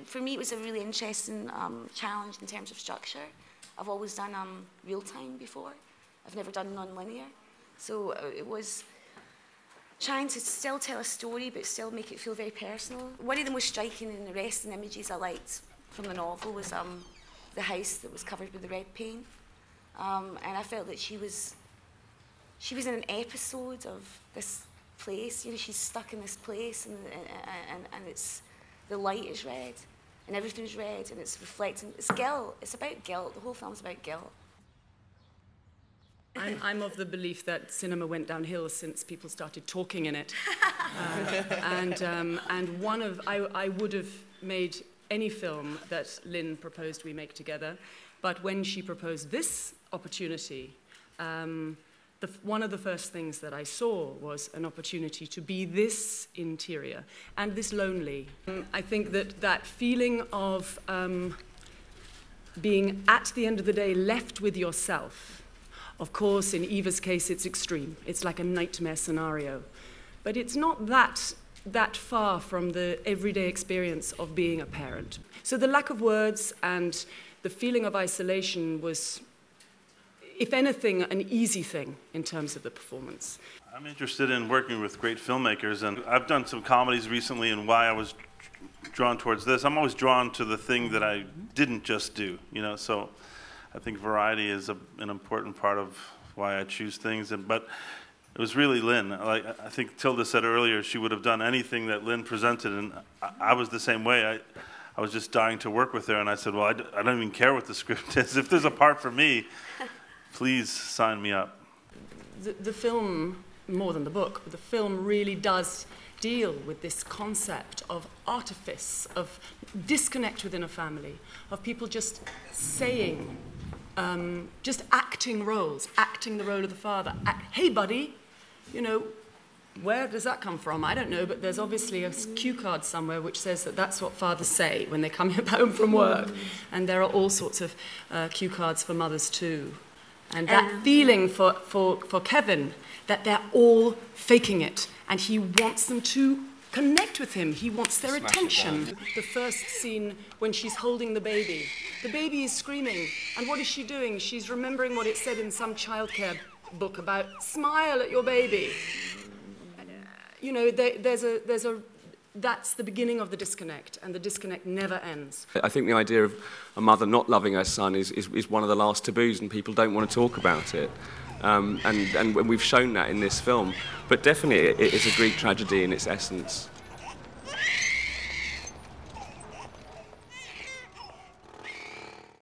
for me, it was a really interesting challenge in terms of structure. I've always done real-time before. I've never done non-linear. So it was trying to still tell a story, but still make it feel very personal. One of the most striking and arresting images I liked from the novel was the house that was covered with the red paint. And I felt that she was in an episode of this place. You know, she's stuck in this place, and it's, the light is red, and everything's red, and it's reflecting. It's guilt. It's about guilt. The whole film's about guilt. I'm of the belief that cinema went downhill since people started talking in it. I would have made any film that Lynne proposed we make together, but when she proposed this opportunity, one of the first things that I saw was an opportunity to be this interior and this lonely. I think that feeling of being, at the end of the day, left with yourself. Of course, in Eva's case, it's extreme. It's like a nightmare scenario. But it's not that far from the everyday experience of being a parent. So the lack of words and the feeling of isolation was, if anything, an easy thing in terms of the performance. I'm interested in working with great filmmakers, and I've done some comedies recently, and why I was drawn towards this. I'm always drawn to the thing that I didn't just do, you know, so I think variety is an important part of why I choose things. But it was really Lynne. Like, I think Tilda said earlier, she would have done anything that Lynne presented, and I was the same way. I was just dying to work with her, and I said, well, I don't even care what the script is. If there's a part for me, please sign me up. The film, more than the book, but the film really does deal with this concept of artifice, of disconnect within a family, of people just saying, just acting roles, acting the role of the father. Hey, buddy, you know, where does that come from? I don't know, but there's obviously a cue card somewhere which says that that's what fathers say when they come home from work. And there are all sorts of cue cards for mothers too. And that feeling for Kevin, that they're all faking it, and he wants them to connect with him. He wants their attention. The first scene when she's holding the baby is screaming, and what is she doing? She's remembering what it said in some childcare book about smile at your baby. You know, that's the beginning of the disconnect, and the disconnect never ends. I think the idea of a mother not loving her son is one of the last taboos, and people don't want to talk about it. And we've shown that in this film. But definitely it is a Greek tragedy in its essence.